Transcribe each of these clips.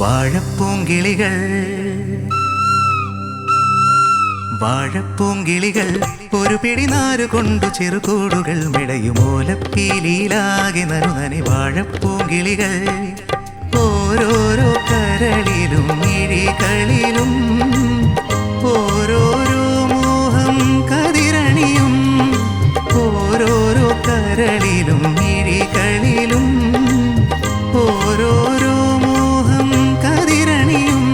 വാഴപ്പൂങ്കിളികൾ വാഴപ്പൂങ്കിളികൾ ഒരു പിടി നാരു കൊണ്ടു ചെറുകൂടുകൾ മെടയുമോലപ്പീലിയിലാകെ നനുനനെ വാഴപ്പൂങ്കിളികൾ ഓരോരോ കരളിലും മിഴികളിലും ഓരോരോ മോഹം കതിരണിയും ഓരോരോ കരളിലും മിഴികളിലും ഓരോരോ മോഹം കതിരണിയും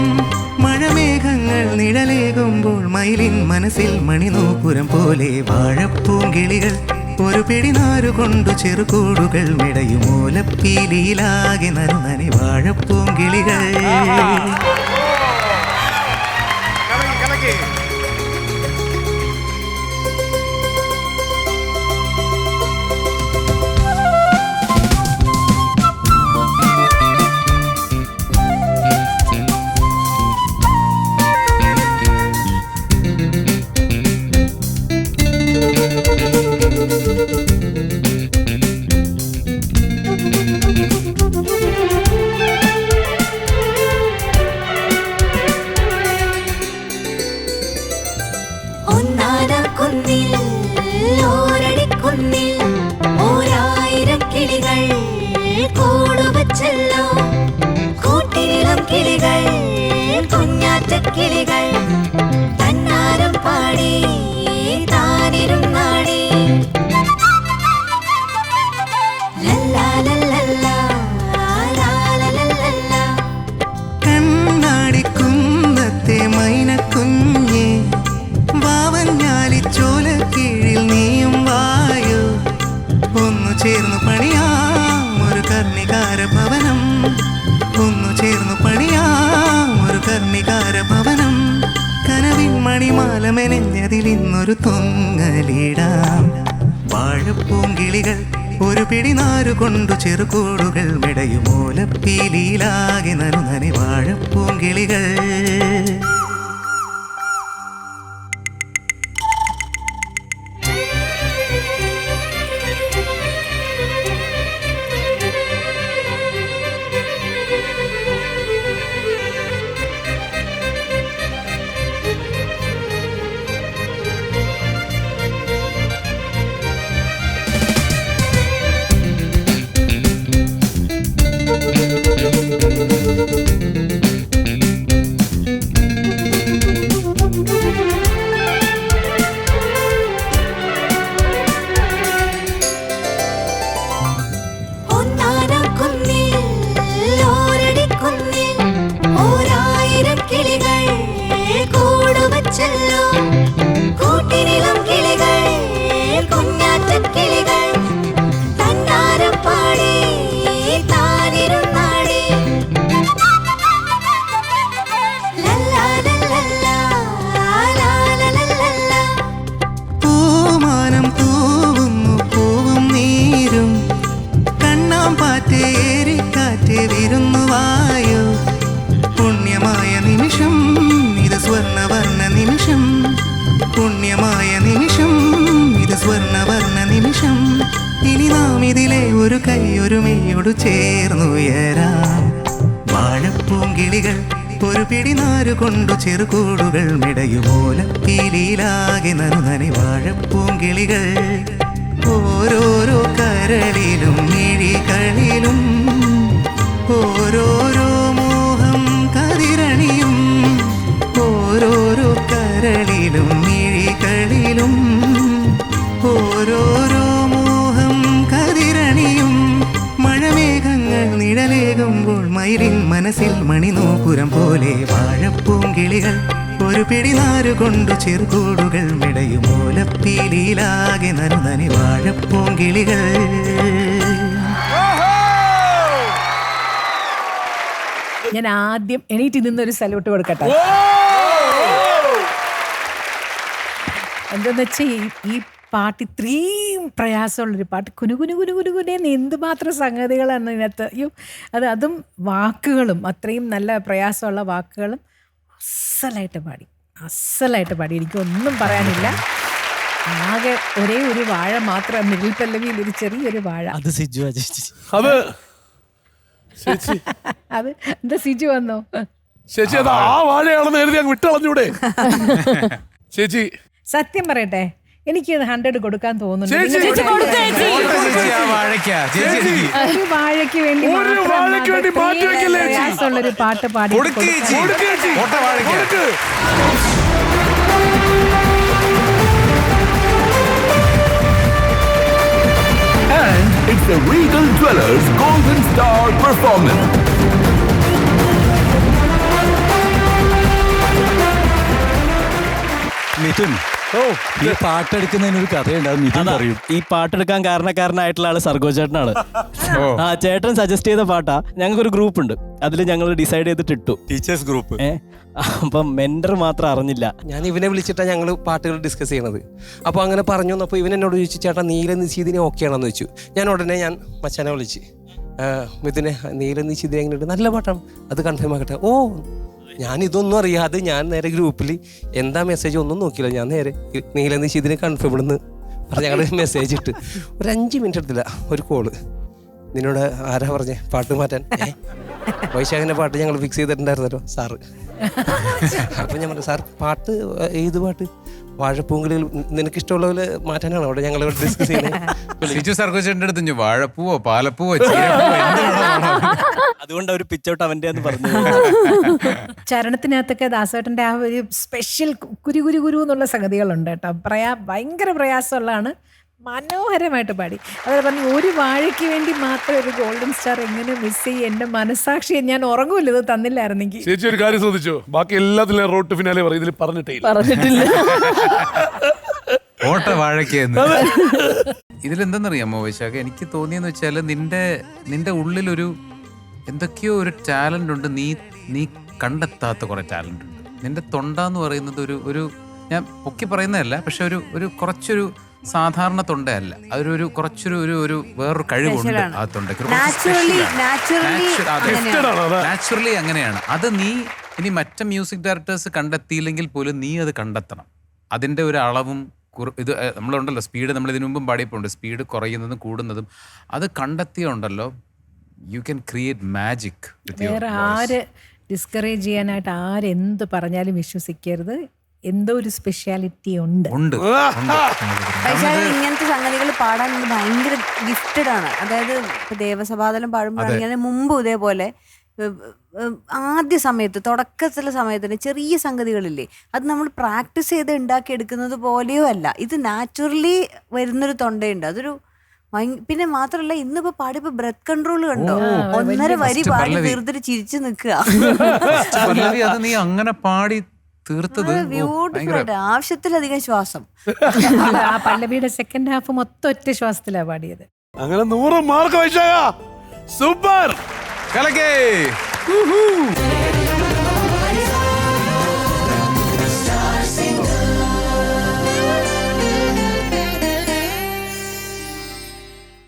മഴമേഘങ്ങൾ നിഴലേകുമ്പോൾ മയിലിൻ മനസ്സിൽ മണിനൂപുരം പോലെ വാഴപ്പൂങ്കിളികൾ ഒരു പിടി നാരു കൊണ്ടു ചെറുകൂടുകൾ മെടയുമോലപ്പീലിയിലാകെ നനുനനെ വാഴപ്പൂങ്കിളികൾ. കിളികൾ തന്നാരം പാടി താനിരുന്നാടി കണ്ണാടിക്കുന്നത്തെ മൈനക്കുഞ്ഞേ വാവഞ്ഞാലിച്ചോല കീഴിൽ നീയും വായോ ഒന്നു ചേർന്നു പണിയാം ഒരു കർണികാര ഭവനം ഒന്നു ചേർന്നു പണിയാം ഒരു കർണികാര ഭവനം കനവിൻ മണിമാല മെനഞ്ഞതിൽ ഇന്നൊരു തൊങ്ങലിടാം വാഴപ്പൂങ്കിളികൾ ഒരു പിടി നാരു കൊണ്ടു ചെറുകൂടുകൾ മെടയുമോലപ്പീലിയിലാകെ നനുനനെ വാഴപ്പൂങ്കിളികൾ. പുണ്യമായ നിമിഷം ഇത് സ്വർണവർണ്ണ നിമിഷം ഇനി നാം ഇതിലെ ഒരു കൈയൊരു മെയ്യോടു ചേർന്നുയരാം വാഴപ്പൂങ്കിളികൾ ഒരു പിടി നാരു കൊണ്ടു ചെറുകൂടുകൾ മെടയുമോലപ്പീലിയിലാകെ നനുനനെ വാഴപ്പൂങ്കിളികൾ ഓരോരോ കരളിലും മിഴികളിലും ഓരോരോ മോഹം കതിരണിയും ഓരോരോ കരളിലും മിഴികളിലും ഓരോരോ മോഹം കതിരണിയും മഴമേഘങ്ങൾ നിഴലേകുമ്പോൾ മയിലിൻ മനസ്സിൽ മണിനൂപുരം പോലെ വാഴപ്പൂങ്കിളികൾ ഒരു പിടി നാരു കൊണ്ടു ചെറുകൂടുകൾ മെടയുമോലപ്പീലിയിലാകെ നനുനനെ വാഴപ്പൂങ്കിളികൾ. ഞാൻ ആദ്യം എണീറ്റ് നിന്നൊരു സല്യൂട്ട് കൊടുക്കട്ടെ. എന്താന്ന് വെച്ചാൽ ഈ പാട്ട് ഇത്രയും പ്രയാസമുള്ളൊരു പാട്ട് കുനുകുനുകുനുകുനുകുനേന്ന് എന്തുമാത്രം സംഗതികളാണ് ഇതിനകത്ത്. അയ്യോ അതും വാക്കുകളും അത്രയും നല്ല പ്രയാസമുള്ള വാക്കുകളും അസ്സലായിട്ട് പാടി. എനിക്കൊന്നും പറയാനില്ല. ആകെ ഒരേ ഒരു വാഴ മാത്രം, മിഡിൽ പല്ലവിയിൽ ഒരു ചെറിയൊരു വാഴ. അത് സിജു ചേച്ചി. അത് എന്താ സിജു വന്നോ? ചേച്ചി അത് ആ വാഴയാണെന്ന് എഴുതി അങ്ങ് വിട്ടളഞ്ഞൂടെ ചേച്ചി? സത്യം പറയട്ടെ, എനിക്ക് 100 കൊടുക്കാൻ തോന്നുന്നു. ചേച്ചി, നിങ്ങൾ ഒരു വാഴയ്ക്ക് വേണ്ടി മാറ്റി വെക്കല്ലേ ചേച്ചി? പ്രയാസമുള്ളൊരു പാട്ട് പാടി കൊടുക്ക് ചേച്ചി. And it's the Regal Dwellers Golden Star Performance. Mithun, ഈ പാട്ടെടുക്കുന്നതിനൊരു കഥയുണ്ട്, അത് മിഥുൻ അറിയും. ഈ പാട്ടെടുക്കാൻ കാരണക്കാരനായിട്ടുള്ള ആള് സർഗോ ചേട്ടനാണ്. ആ ചേട്ടൻ സജസ്റ്റ് ചെയ്ത പാട്ടാ. ഞങ്ങൾക്കൊരു ഗ്രൂപ്പ് ഉണ്ട്, അതിൽ ഞങ്ങൾ ഡിസൈഡ് ചെയ്തിട്ട് ഇട്ടു. Teachers group. അപ്പം മെന്റർ മാത്രം അറിഞ്ഞില്ല. ഞാൻ ഇവനെ വിളിച്ചിട്ടാണ് ഞങ്ങൾ പാട്ടുകൾ ഡിസ്കസ് ചെയ്യണത്. അപ്പോൾ അങ്ങനെ പറഞ്ഞു വന്നപ്പോൾ ഇവൻ എന്നോട് ചോദിച്ചു, ചേട്ടാ നീലനിശീതിനെ ഓക്കെ ആണെന്ന് വെച്ചു. ഞാൻ ഉടനെ മച്ചാനെ വിളിച്ച്, മിഥുനെ നീലനിശീതിനെ എങ്ങനെയുണ്ട്? നല്ല പാട്ടാണ്, അത് കൺഫേം ആക്കട്ടെ. ഓ, ഞാനിതൊന്നും അറിയാതെ ഞാൻ നേരെ ഗ്രൂപ്പിൽ എന്താ മെസ്സേജ് ഒന്നും നോക്കിയില്ല. ഞാൻ നേരെ നീലനിശീതിനെ കൺഫേം ഇടുന്ന് പറഞ്ഞ് ഞങ്ങൾ മെസ്സേജ് ഇട്ട് ഒരു 5 മിനിറ്റ് എടുത്തില്ല ഒരു കോള്. നിന്നോട് ആരാ പറഞ്ഞേ പാട്ട് മാറ്റാൻ? വൈശാഖിൻ്റെ പാട്ട് ഞങ്ങൾ ഫിക്സ് ചെയ്തിട്ടുണ്ടായിരുന്നല്ലോ സാറ്. അപ്പം ഞാൻ പറഞ്ഞു, സാർ പാട്ട് ഏത് പാട്ട്? വാഴപ്പൂങ്കളിൽ നിനക്കിഷ്ടമുള്ള പോലെ മാറ്റാനാണ് അവിടെ ഞങ്ങൾ ഡിസ്കസ് ചെയ്യുന്നത്. വാഴപ്പൂവോ പാലപ്പൂവോ അതുകൊണ്ട് അവർ പിച്ചോട്ട് അവൻ്റെ എന്ന് പറഞ്ഞു. ചരണത്തിനകത്തൊക്കെ ദാസേട്ടൻ്റെ ആ ഒരു സ്പെഷ്യൽ കുരു എന്നുള്ള സംഗതികളുണ്ട് കേട്ടോ. ഭയങ്കര പ്രയാസമുള്ളതാണ്. മനോഹരമായിട്ട് പാടി. അതായത് പറഞ്ഞു, ഒരു വാഴയ്ക്ക് വേണ്ടി മാത്രം ഒരു ഗോൾഡൻ സ്റ്റാർ എങ്ങനെ മിസ് ചെയ്യും? എന്റെ മനസാക്ഷിയെ ഞാൻ ഉറങ്ങൂല്ല ഇത് തന്നില്ലായിരുന്നെങ്കിൽ. ചേച്ചി ഒരു കാര്യം ശ്രദ്ധിച്ചോ, ബാക്കി എല്ലാത്തിലും റോഡ് ഫിനാലെ പറയും, ഇതിൽ പറഞ്ഞിട്ടില്ല. ഓട്ട വാഴയ്ക്ക്. ഇതിലെന്തെന്നറിയാമോ വൈശാഖ, എനിക്ക് തോന്നിയെന്ന് വെച്ചാൽ നിന്റെ ഉള്ളിലൊരു എന്തൊക്കെയോ ഒരു ടാലന്റ് ഉണ്ട്. നീ കണ്ടെത്താത്ത കുറെ ടാലന്റ് ഉണ്ട്. നിന്റെ തൊണ്ടെന്ന് പറയുന്നത് ഒരു ഞാൻ പൊക്കി പറയുന്നതല്ല, പക്ഷെ ഒരു കുറച്ചൊരു സാധാരണ തൊണ്ടയല്ല, അതൊരു കുറച്ചൊരു ഒരു വേറൊരു കഴിവുണ്ട് ആ തൊണ്ടയ്ക്ക്. നാച്ചുറലി അങ്ങനെയാണ്. അത് നീ ഇനി മറ്റു മ്യൂസിക് ഡയറക്ടേഴ്സ് കണ്ടെത്തിയില്ലെങ്കിൽ പോലും നീ അത് കണ്ടെത്തണം. അതിൻ്റെ ഒരു അളവും ഇത് നമ്മളുണ്ടല്ലോ, സ്പീഡ് നമ്മൾ ഇതിനു മുമ്പും പാടിയപ്പോണ്ട്, സ്പീഡ് കുറയുന്നതും കൂടുന്നതും അത് കണ്ടെത്തിയുണ്ടല്ലോ, യു ക്യാൻ ക്രിയേറ്റ് മാജിക്. വേറെ ആര് ഡിസ്കറേജ് ചെയ്യാനായിട്ട് ആരെന്ത് പറഞ്ഞാലും വിശ്വസിക്കരുത്. എന്തോ ഒരു സ്പെഷ്യാലിറ്റി ഉണ്ട്. ഇങ്ങനത്തെ സംഗതികൾ പാടാൻ ഭയങ്കര ഗിഫ്റ്റഡ് ആണ്. അതായത് ഇപ്പൊ ദേവസഭാതലം പാടുമ്പോഴാണെങ്കിൽ മുമ്പ് ഇതേപോലെ ആദ്യ സമയത്ത് തുടക്കത്തിലെ സമയത്തിന് ചെറിയ സംഗതികളില്ലേ, അത് നമ്മൾ പ്രാക്ടീസ് ചെയ്ത് ഉണ്ടാക്കിയെടുക്കുന്നത് പോലെയോ അല്ല. ഇത് നാച്ചുറലി വരുന്നൊരു തൊണ്ടയുണ്ട്. അതൊരു പിന്നെ മാത്രല്ല, ഇന്നിപ്പോ പാടിയപ്പോ ബ്രെത്ത് കൺട്രോൾ കണ്ടോ, 1.5 വരി പാടി തീർത്തിട്ട് ചിരിച്ചു നിൽക്കുക. അത് നീ അങ്ങനെ പാടി തീർത്തത് ബ്യൂട്ടിഫുൾ. ആവശ്യത്തിലധികം ശ്വാസം. ആ പല്ലവിയുടെ സെക്കൻഡ് ഹാഫ് മൊത്തം ഒറ്റ ശ്വാസത്തിലാണ് പാടിയത്. അങ്ങനെ 100 മാർക്ക് വൈശാഖ. സൂപ്പർ. കലക്കേ.